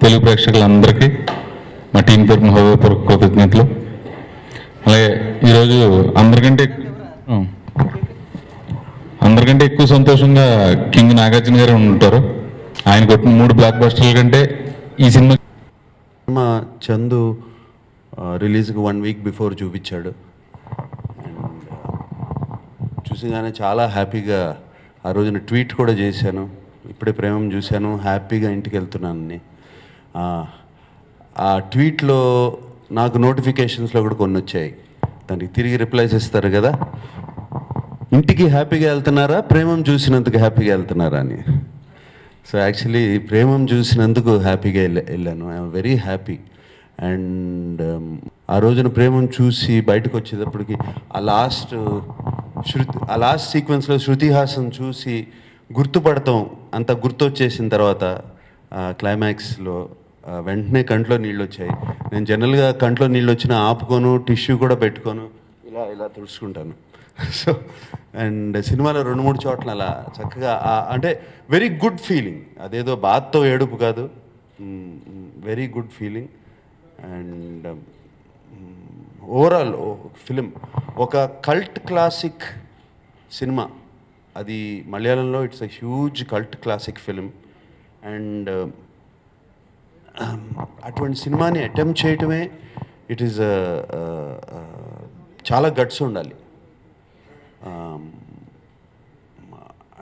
తెలుగు ప్రేక్షకులందరికీ మా టీం తరఫున హృదయపూర్వక కృతజ్ఞతలు. అలాగే ఈరోజు అందరికంటే ఎక్కువ సంతోషంగా కింగ్ నాగార్జున గారు ఉంటారు. ఆయన కొట్టిన 3 బ్లాక్ బస్టర్ల కంటే ఈ సినిమా చందు రిలీజ్కి 1 వీక్ బిఫోర్ చూపించాడు. అండ్ చూసిగానే చాలా హ్యాపీగా ఆ రోజున ట్వీట్ కూడా చేశాను, ఇప్పుడే ప్రేమం చూశాను, హ్యాపీగా ఇంటికి వెళ్తున్నానని. ఆ ట్వీట్లో నాకు నోటిఫికేషన్స్లో కూడా కొన్ని వచ్చాయి, దానికి తిరిగి రిప్లైస్ ఇస్తారు కదా, ఇంటికి హ్యాపీగా వెళ్తున్నారా, ప్రేమం చూసినందుకు హ్యాపీగా వెళ్తున్నారా అని. సో యాక్చువల్లీ ప్రేమం చూసినందుకు హ్యాపీగా వెళ్ళాను. I'm very happy. అండ్ ఆ రోజున ప్రేమం చూసి బయటకు వచ్చేటప్పటికి ఆ లాస్ట్ సీక్వెన్స్లో శృతి హాసన్ చూసి గుర్తుపడతాం, అంత గుర్తొచ్చేసిన తర్వాత క్లైమాక్స్లో వెంటనే కంట్లో నీళ్ళు వచ్చాయి. నేను జనరల్గా కంట్లో నీళ్ళు వచ్చినా ఆపుకోను, టిష్యూ కూడా పెట్టుకోను, ఇలా తుడుచుకుంటాను. సో అండ్ సినిమాలో 2-3 చోట్ల అలా చక్కగా అంటే వెరీ గుడ్ ఫీలింగ్, అదేదో బాధతో ఏడుపు కాదు, very good feeling. And overall film ఒక కల్ట్ క్లాసిక్ సినిమా, అది మలయాళంలో it's a huge cult classic film. And అటువంటి సినిమాని అటెంప్ట్ చేయటమే ఇట్ ఈస్ చాలా గట్స్ ఉండాలి.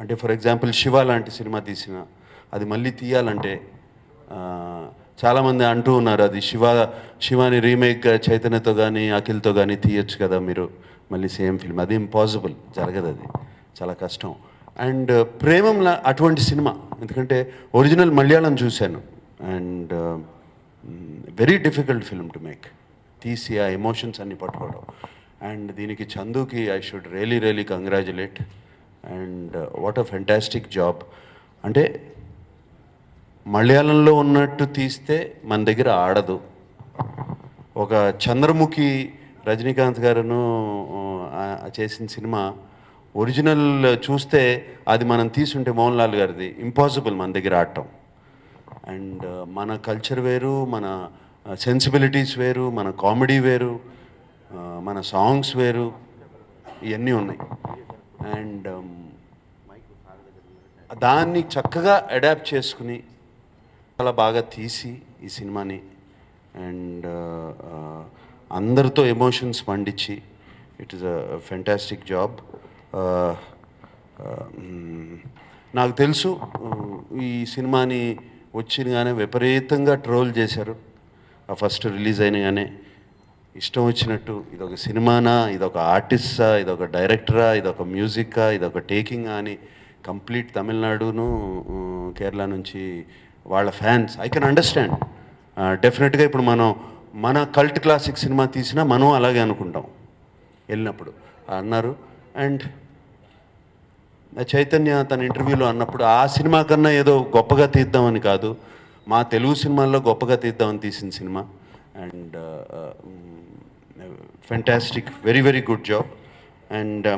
అంటే ఫర్ ఎగ్జాంపుల్ శివ లాంటి సినిమా తీసిన అది మళ్ళీ తీయాలంటే చాలామంది అంటూ ఉన్నారు, అది శివాని రీమేక్ చైతన్యతో కానీ అఖిల్తో కానీ తీయచ్చు కదా మీరు మళ్ళీ సేమ్ ఫిల్మ్, అది ఇంపాసిబుల్, జరగదు, అది చాలా కష్టం. అండ్ ప్రేమంలా అటువంటి సినిమా, ఎందుకంటే ఒరిజినల్ మలయాళం చూశాను, and very difficult film to make, తీసి ఆ ఎమోషన్స్ అన్ని పట్టుకోవడం. అండ్ దీనికి చందుకి I should really congratulate. And what a fantastic job. అంటే మలయాళంలో ఉన్నట్టు తీస్తే మన దగ్గర ఆడదు. ఒక చంద్రముఖి రజనీకాంత్ గారును చేసిన సినిమా ఒరిజినల్ చూస్తే అది మనం తీసుంటే మోహన్ లాల్ గారిది ఇంపాసిబుల్ మన దగ్గర ఆడటం. అండ్ మన కల్చర్ వేరు, మన సెన్సిబిలిటీస్ వేరు, మన కామెడీ వేరు, మన సాంగ్స్ వేరు, ఇవన్నీ ఉన్నాయి. అండ్ దాన్ని చక్కగా అడాప్ట్ చేసుకుని చాలా బాగా తీసి ఈ సినిమాని, అండ్ అందరితో ఎమోషన్స్ పండించి it is a fantastic job. నాకు తెలుసు ఈ సినిమాని వచ్చినగానే విపరీతంగా ట్రోల్ చేశారు, ఆ ఫస్ట్ రిలీజ్ అయినగానే ఇష్టం వచ్చినట్టు, ఇదొక సినిమానా, ఇదొక ఆర్టిస్టా, ఇదొక డైరెక్టరా, ఇదొక మ్యూజిక్కా, ఇదొక టేకింగా అని కంప్లీట్ తమిళనాడును కేరళ నుంచి వాళ్ళ ఫ్యాన్స్. I can understand. డెఫినెట్గా ఇప్పుడు మన కల్ట్ క్లాసిక్ సినిమా తీసినా మనం అలాగే అనుకుంటాం వెళ్ళినప్పుడు అన్నారు. అండ్ చైతన్య తన ఇంటర్వ్యూలో అన్నప్పుడు ఆ సినిమా కన్నా ఏదో గొప్పగా తీద్దామని కాదు, మా తెలుగు సినిమాల్లో గొప్పగా తీద్దామని తీసిన cinema. And fantastic, very good job. And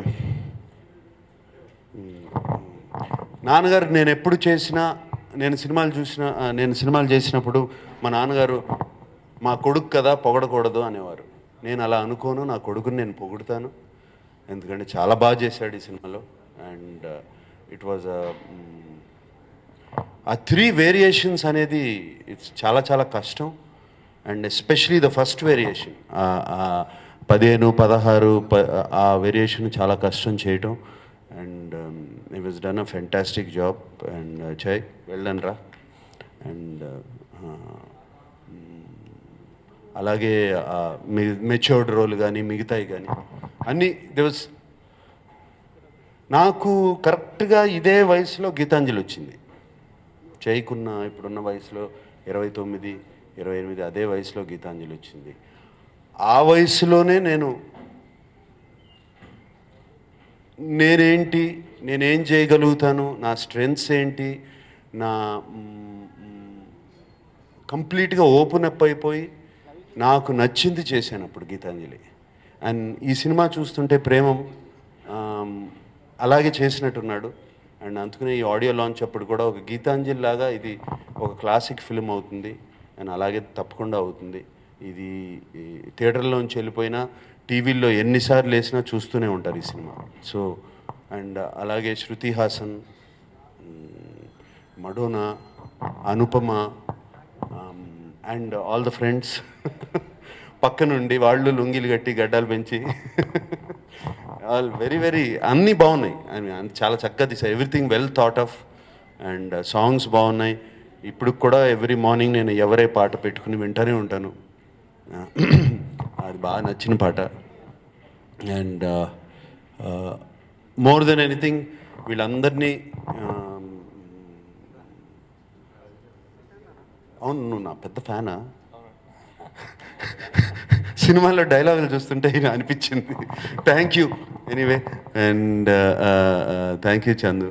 నాన్నగారు నేను ఎప్పుడు చేసినా, నేను సినిమాలు చేసినప్పుడు మా నాన్నగారు మా కొడుకు కదా పొగడకూడదు అనేవారు. నేను అలా అనుకోను, నా కొడుకుని నేను పొగుడుతాను, ఎందుకంటే చాలా బాగా చేశాడు ఈ సినిమాలో. అండ్ ఇట్ వాజ్ ఆ 3 వేరియేషన్స్ అనేది ఇట్స్ చాలా కష్టం. And especially the first variation 15, 16 ఆ వేరియేషన్ చాలా కష్టం చేయటం. And it was done a fantastic job. And చై వెళ్ళను రా. అండ్ అలాగే మెచ్యూర్డ్ రోల్ కానీ మిగతాయి కానీ అన్నీ దివస్. నాకు కరెక్ట్గా ఇదే వయసులో గీతాంజలి వచ్చింది. చైకున్న ఇప్పుడున్న వయసులో 29, 28 అదే వయసులో గీతాంజలి వచ్చింది. ఆ వయసులోనే నేనేంటి, నేనేం చేయగలుగుతాను, నా స్ట్రెంగ్త్స్ ఏంటి, నా కంప్లీట్గా ఓపెన్ అప్ అయిపోయి నాకు నచ్చింది చేశాను అప్పుడు గీతాంజలి. అండ్ ఈ సినిమా చూస్తుంటే ప్రేమం అలాగే చేసినట్టున్నాడు. అండ్ అందుకనే ఈ ఆడియో లాంచ్ అప్పుడు కూడా ఒక గీతాంజలి లాగా ఇది ఒక క్లాసిక్ ఫిల్మ్ అవుతుంది అండ్ అలాగే తప్పకుండా అవుతుంది. ఇది థియేటర్లోంచి వెళ్ళిపోయినా టీవీల్లో ఎన్నిసార్లు వేసినా చూస్తూనే ఉంటారు ఈ సినిమా. సో అండ్ అలాగే Shruti Haasan, Madonna, Anupama and all the friends పక్క నుండి వాళ్ళు లుంగిలు కట్టి గడ్డాలు పెంచి ఆల్ వెరీ అన్నీ బాగున్నాయి. ఐ మీన్ చాలా చక్కగా తీసారు. Everything well thought of and songs బాగున్నాయి. ఇప్పుడు కూడా ఎవ్రీ మార్నింగ్ నేను ఎవరే పాట పెట్టుకుని వింటూనే ఉంటాను. అది బాగా నచ్చిన పాట. అండ్ మోర్ దెన్ ఎనీథింగ్ వీళ్ళందరినీ అవును, నువ్వు నా పెద్ద ఫ్యానా? సినిమాలో డైలాగులు చూస్తుంటే ఇలా అనిపించింది. Thank you anyway and thank you Chandu.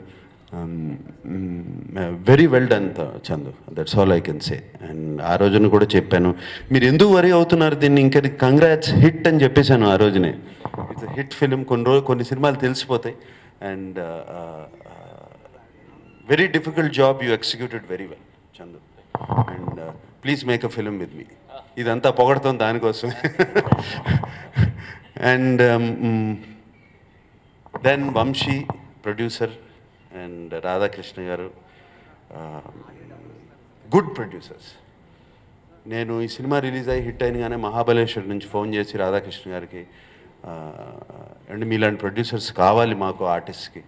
Very well done Chandu, that's all I can say. And ఆ రోజున కూడా చెప్పాను, మీరు ఎందుకు వరీ అవుతున్నారు దీన్ని, ఇంకా కంగ్రాట్స్ హిట్ అని చెప్పేశాను ఆ రోజునే. It's hit film. కొన్ని సినిమాలు తెలిసిపోతాయి. And very difficult job, you executed very well Chandu. And please make a film with me. ఇదంతా పొగడతాం దానికోసం. And then Vamsi producer and Radhakrishna garu, good producers. నేను ఈ సినిమా రిలీజ్ అయ్యి హిట్ అయినగానే మహాబలేశ్వర్ నుంచి ఫోన్ చేసి రాధాకృష్ణ గారికి, అండ్ మీలాంటి ప్రొడ్యూసర్స్ కావాలి మాకు ఆర్టిస్ట్కి,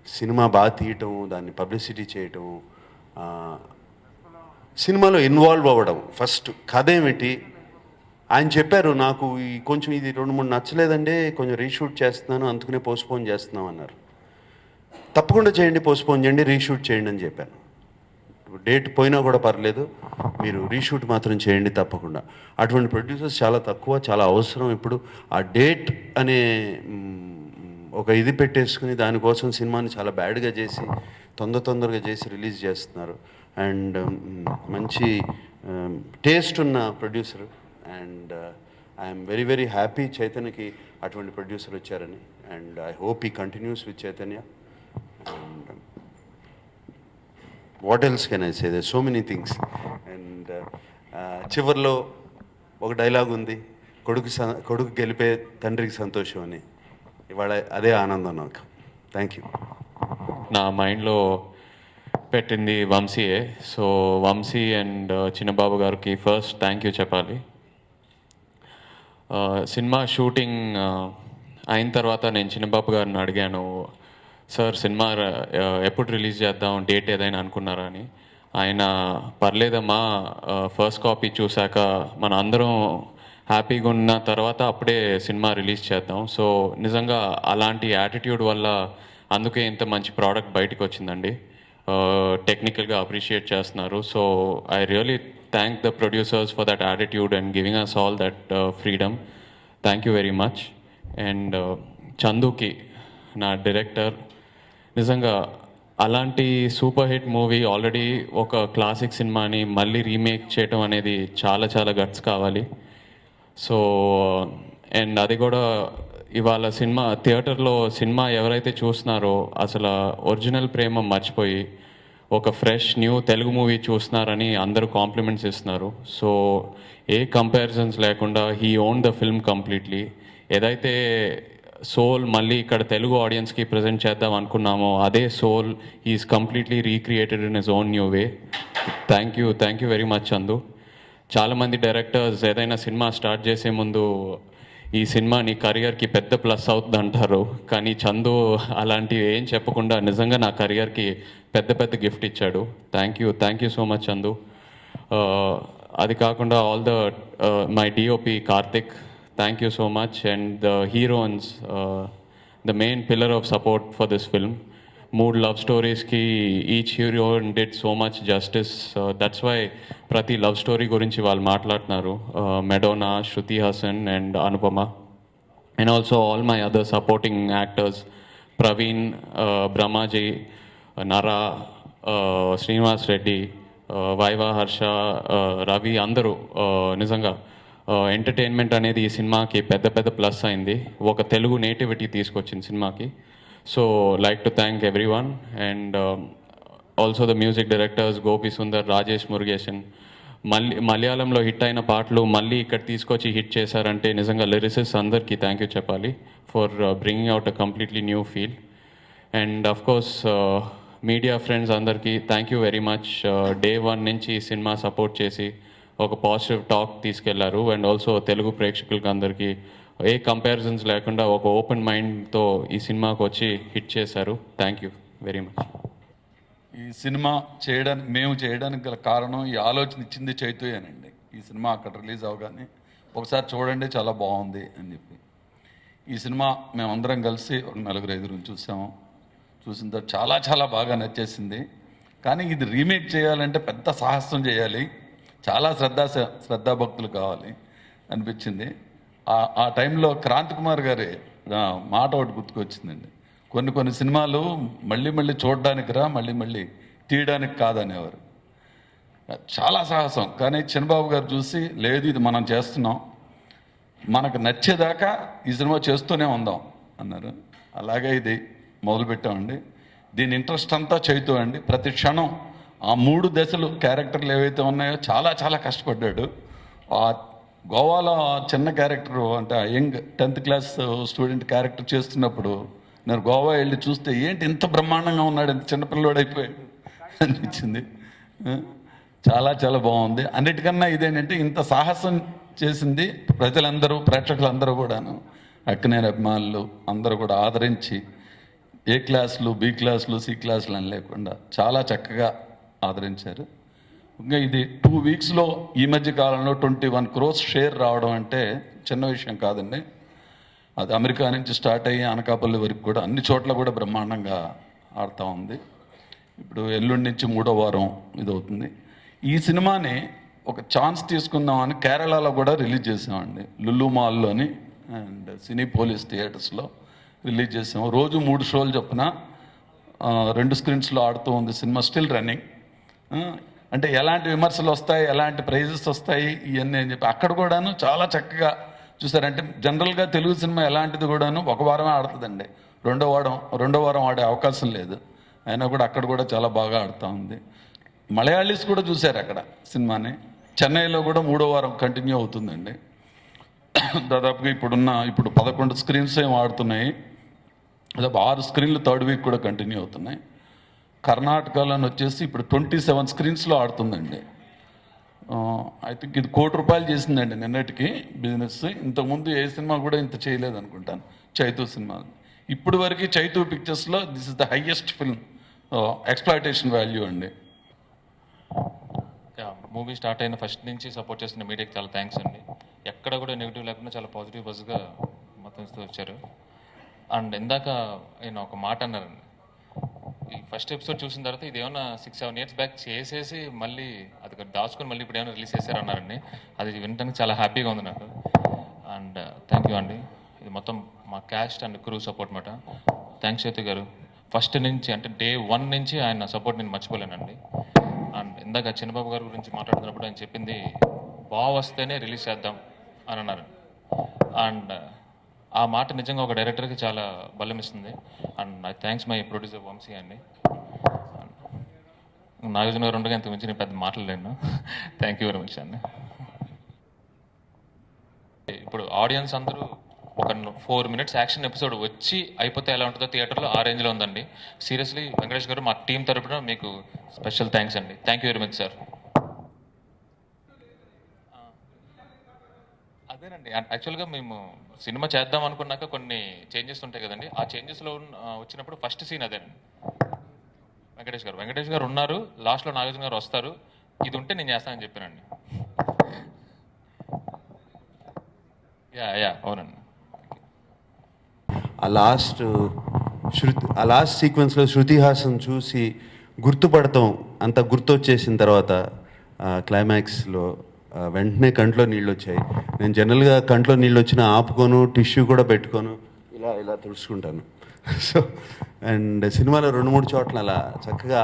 సినిమా బాగా తీయటం, దాన్ని పబ్లిసిటీ చేయటం, సినిమాలో ఇన్వాల్వ్ అవ్వడం. ఫస్ట్ కథ ఏమిటి ఆయన చెప్పారు. నాకు కొంచెం ఇది 2-3 నచ్చలేదండి, కొంచెం రీషూట్ చేస్తున్నాను, అందుకనే పోస్ట్పోన్ చేస్తున్నాం అన్నారు. తప్పకుండా చేయండి, పోస్ట్పోన్ చేయండి, రీషూట్ చేయండి అని చెప్పాను. డేట్ పోయినా కూడా పర్లేదు, మీరు రీషూట్ మాత్రం చేయండి తప్పకుండా. అటువంటి ప్రొడ్యూసర్స్ చాలా తక్కువ, చాలా అవసరం ఇప్పుడు. ఆ డేట్ అనే ఒక ఇది పెట్టేసుకుని దానికోసం సినిమాని చాలా బ్యాడ్గా చేసి తొందరగా చేసి రిలీజ్ చేస్తున్నారు. అండ్ మంచి టేస్ట్ ఉన్న producer. And I'm very happy చైతన్యకి అటువంటి ప్రొడ్యూసర్ వచ్చారని. అండ్ ఐ హోప్ ఈ continues with Chaitanya. And what else can I say, they so many things. And చివరిలో ఒక డైలాగ్ ఉంది, కొడుకు గెలిపే తండ్రికి సంతోషం అని. ఇవాళ అదే ఆనందం నాకు. Thank you. నా మైండ్లో పెట్టింది వంశీయే. సో వంశీ అండ్ చిన్నబాబు గారికి ఫస్ట్ థ్యాంక్ యూ చెప్పాలి. సినిమా షూటింగ్ అయిన తర్వాత నేను చిన్నబాబు గారిని అడిగాను, సార్ సినిమా ఎప్పుడు రిలీజ్ చేద్దాం, డేట్ ఏదైనా అనుకున్నారా అని. ఆయన పర్లేదమ్మా, ఫస్ట్ కాపీ చూశాక మన అందరం హ్యాపీగా ఉన్న తర్వాత అప్పుడే సినిమా రిలీజ్ చేద్దాం. సో నిజంగా అలాంటి యాటిట్యూడ్ వల్ల అందుకే ఇంత మంచి ప్రోడక్ట్ బయటకు వచ్చిందండి. టెక్నికల్గా అప్రిషియేట్ చేస్తున్నారు. So I really thank the producers for that attitude and giving us all that freedom. Thank you very much. And చందుకి, నా డైరెక్టర్, నిజంగా అలాంటి సూపర్ హిట్ మూవీ, ఆల్రెడీ ఒక క్లాసిక్ సినిమాని మళ్ళీ రీమేక్ చేయటం అనేది చాలా గట్స్ కావాలి. సో అండ్ అది కూడా ఇవాళ సినిమా థియేటర్లో సినిమా ఎవరైతే చూస్తున్నారో అసలు ఒరిజినల్ ప్రేమ మర్చిపోయి ఒక ఫ్రెష్ న్యూ తెలుగు మూవీ చూస్తున్నారని అందరూ కాంప్లిమెంట్స్ ఇస్తున్నారు. సో ఏ కంపారిజన్స్ లేకుండా he own the film completely. ఏదైతే సోల్ మళ్ళీ ఇక్కడ తెలుగు ఆడియన్స్కి ప్రజెంట్ చేద్దాం అనుకున్నామో అదే soul is completely recreated in his own new way. Thank you very much Chandu. చాలామంది డైరెక్టర్స్ ఏదైనా సినిమా స్టార్ట్ చేసే ముందు ఈ సినిమా నీ కెరియర్కి పెద్ద ప్లస్ అవుతుంది అంటారు, కానీ చందు అలాంటివి ఏం చెప్పకుండా నిజంగా నా కెరియర్కి పెద్ద గిఫ్ట్ ఇచ్చాడు. Thank you so much Chandu. అది కాకుండా all the my DOP Karthik, thank you so much. And the heroines, the main pillar of support for this film. 3 love స్టోరీస్కి each heroine did so much justice. That's why ప్రతి love story గురించి వాళ్ళు మాట్లాడుతున్నారు. Madonna, Shruti Haasan and Anupama. And also all my other supporting actors, Praveen, Brahmaji, Nara, Srinivas Reddy, Viva, Harsha, Ravi, అందరూ నిజంగా entertainment అనేది ఈ సినిమాకి పెద్ద ప్లస్ అయింది. ఒక తెలుగు నేటివిటీ తీసుకొచ్చింది సినిమాకి. So, like to thank everyone and also the music directors Gopi Sundar, Rajesh Murugesan. మలయాళంలో హిట్ అయిన పాటలు మళ్ళీ ఇక్కడ తీసుకొచ్చి హిట్ చేశారంటే నిజంగా లిరిసిస్ట్ అందరికీ థ్యాంక్ యూ చెప్పాలి for bringing out a completely new feel. And of course media friends అందరికీ thank you very much. Day 1 నుంచి ఈ సినిమా సపోర్ట్ చేసి ఒక పాజిటివ్ టాక్ తీసుకెళ్లారు. అండ్ ఆల్సో తెలుగు ప్రేక్షకులకి అందరికీ ఏ కంపారిజన్స్ లేకుండా ఒక ఓపెన్ మైండ్తో ఈ సినిమాకి వచ్చి హిట్ చేశారు. Thank you very much. ఈ సినిమా మేము చేయడానికి గల కారణం, ఈ ఆలోచన ఇచ్చింది చైతూయేనండి. ఈ సినిమా అక్కడ రిలీజ్ అవగానే ఒకసారి చూడండి చాలా బాగుంది అని చెప్పి ఈ సినిమా మేమందరం కలిసి ఒక 4-5 చూసాము. చూసిన తర్వాత చాలా చాలా బాగా నచ్చేసింది. కానీ ఇది రీమేక్ చేయాలంటే పెద్ద సాహసం చేయాలి, చాలా శ్రద్ధాభక్తులు కావాలి అనిపించింది. ఆ టైంలో క్రాంతి కుమార్ గారి మాట ఒకటి గుర్తుకొచ్చిందండి. కొన్ని సినిమాలు మళ్ళీ చూడడానికి మళ్ళీ తీయడానికి కాదనేవారు. చాలా సాహసం. కానీ చిన్నబాబు గారు చూసి లేదు ఇది మనం చేస్తున్నాం, మనకు నచ్చేదాకా ఈ సినిమా చేస్తూనే ఉందాం అన్నారు. అలాగే ఇది మొదలుపెట్టామండి. దీని ఇంట్రెస్ట్ అంతా చైతూ అండి. ప్రతి క్షణం ఆ 3 దశలు క్యారెక్టర్లు ఏవైతే ఉన్నాయో చాలా చాలా కష్టపడ్డాడు. ఆ గోవాలో చిన్న క్యారెక్టర్ అంటే young 10th class student character చేస్తున్నప్పుడు నేను గోవా వెళ్ళి చూస్తే ఏంటి ఇంత బ్రహ్మాండంగా ఉన్నాడు, ఇంత చిన్నపిల్లవాడు అయిపోయాడు అనిపించింది. చాలా చాలా బాగుంది. అన్నిటికన్నా ఇదేంటంటే ఇంత సాహసం చేసింది ప్రజలందరూ, ప్రేక్షకులందరూ కూడాను, అక్కినేని అభిమానులు అందరూ కూడా ఆదరించి ఏ క్లాసులు, బి క్లాసులు, సి క్లాసులు అని లేకుండా చాలా చక్కగా ఆదరించారు. ఇంకా ఇది 2 వీక్స్లో ఈ మధ్య కాలంలో 21 crores షేర్ రావడం అంటే చిన్న విషయం కాదండి. అది అమెరికా నుంచి స్టార్ట్ అయ్యి అనకాపల్లి వరకు కూడా అన్ని చోట్ల కూడా బ్రహ్మాండంగా ఆడుతూ ఉంది. ఇప్పుడు ఎల్లుండి నుంచి 3వ వారం ఇది అవుతుంది. ఈ సినిమాని ఒక ఛాన్స్ తీసుకుందామని కేరళలో కూడా రిలీజ్ చేసామండి. లులు మాల్లోని అండ్ సినీ పోలీస్ థియేటర్స్లో రిలీజ్ చేసాము. రోజు 3 షోలు చొప్పున 2 స్క్రీన్స్లో ఆడుతూ ఉంది సినిమా. Still running. అంటే ఎలాంటి విమర్శలు వస్తాయి, ఎలాంటి ప్రైజెస్ వస్తాయి ఇవన్నీ అని చెప్పి అక్కడ కూడాను చాలా చక్కగా చూసారంటే జనరల్గా తెలుగు సినిమా ఎలాంటిది కూడాను 1 వారమే ఆడుతుందండి. రెండో వారం ఆడే అవకాశం లేదు. అయినా కూడా అక్కడ కూడా చాలా బాగా ఆడుతూ ఉంది. మలయాళీస్ కూడా చూశారు అక్కడ సినిమాని. చెన్నైలో కూడా 3వ వారం కంటిన్యూ అవుతుందండి. దాదాపుగా ఇప్పుడు 11 స్క్రీన్స్ ఏం ఆడుతున్నాయి. దాదాపు 6 స్క్రీన్లు 3rd వీక్ కూడా కంటిన్యూ అవుతున్నాయి. కర్ణాటకలోని వచ్చేసి ఇప్పుడు 27 స్క్రీన్స్లో ఆడుతుందండి. ఐ థింక్ ఇది ₹1 కోటి చేసిందండి నిన్నటికి బిజినెస్. ఇంతకుముందు ఏ సినిమా కూడా ఇంత చేయలేదు అనుకుంటాను చైతూ సినిమా. ఇప్పుడు వరకు చైతూ పిక్చర్స్లో this is the highest film exploitation value అండి. మూవీ స్టార్ట్ అయిన ఫస్ట్ నుంచి సపోర్ట్ చేస్తున్న మీడియాకి చాలా థ్యాంక్స్ అండి. ఎక్కడ కూడా నెగిటివ్ లేకుండా చాలా పాజిటివ్ బస్గా మొత్తం ఇస్తూ వచ్చారు. అండ్ ఇందాక ఆయన ఒక మాట అన్నారండి, ఈ ఫస్ట్ ఎపిసోడ్ చూసిన తర్వాత ఇది ఏమన్నా 6-7 years బ్యాక్ చేసేసి మళ్ళీ అది దాచుకొని మళ్ళీ ఇప్పుడు ఏమైనా రిలీజ్ చేశారన్నారండి. అది వినడానికి చాలా హ్యాపీగా ఉంది నాకు. అండ్ థ్యాంక్ యూ అండి. ఇది మొత్తం మా క్యాస్ట్ అండ్ క్రూ సపోర్ట్ మాట. థ్యాంక్స్ చైతు గారు. ఫస్ట్ నుంచి అంటే డే 1 నుంచి ఆయన సపోర్ట్ నేను మర్చిపోలేనండి. అండ్ ఇందాక చిన్నబాబు గారి గురించి మాట్లాడుతున్నప్పుడు ఆయన చెప్పింది బాగా వస్తేనే రిలీజ్ చేద్దాం అని అన్నారు. అండ్ ఆ మాట నిజంగా ఒక డైరెక్టర్కి చాలా బలం ఇస్తుంది. And I thanks my producer Vamsi అండి. నాగార్జున గారు ఉండగా ఇంతకు మించి నేను పెద్ద మాట్లాడలేను. థ్యాంక్ యూ వెరీ మచ్ అండి. ఇప్పుడు ఆడియన్స్ అందరూ ఒక 4 minutes యాక్షన్ ఎపిసోడ్ వచ్చి అయిపోతే ఎలా ఉంటుందో థియేటర్లో ఆ రేంజ్లో ఉందండి. సీరియస్లీ వెంకటేష్ గారు మా టీం తరపున మీకు స్పెషల్ థ్యాంక్స్ అండి. Thank you very much sir. అదేనండి, యాక్చువల్గా మేము సినిమా చేద్దాం అనుకున్నాక కొన్ని చేంజెస్ ఉంటాయి కదండి. ఆ చేంజెస్లో వచ్చినప్పుడు ఫస్ట్ సీన్ అదేనండి. వెంకటేష్ గారు ఉన్నారు, లాస్ట్లో నాగార్జున గారు వస్తారు, ఇది ఉంటే నేను చేస్తానని చెప్పానండి. యా అవునండి. ఆ లాస్ట్ సీక్వెన్స్లో శృతి హాసన్ చూసి గుర్తుపడతాం అంత గుర్తొచ్చేసిన తర్వాత క్లైమాక్స్లో వెంటనే కంట్లో నీళ్ళు వచ్చాయి. నేను జనరల్గా కంట్లో నీళ్ళు వచ్చినా ఆపుకోను, టిష్యూ కూడా పెట్టుకోను, ఇలా తుడుచుకుంటాను. సో అండ్ సినిమాలో 2-3 చోట్ల అలా చక్కగా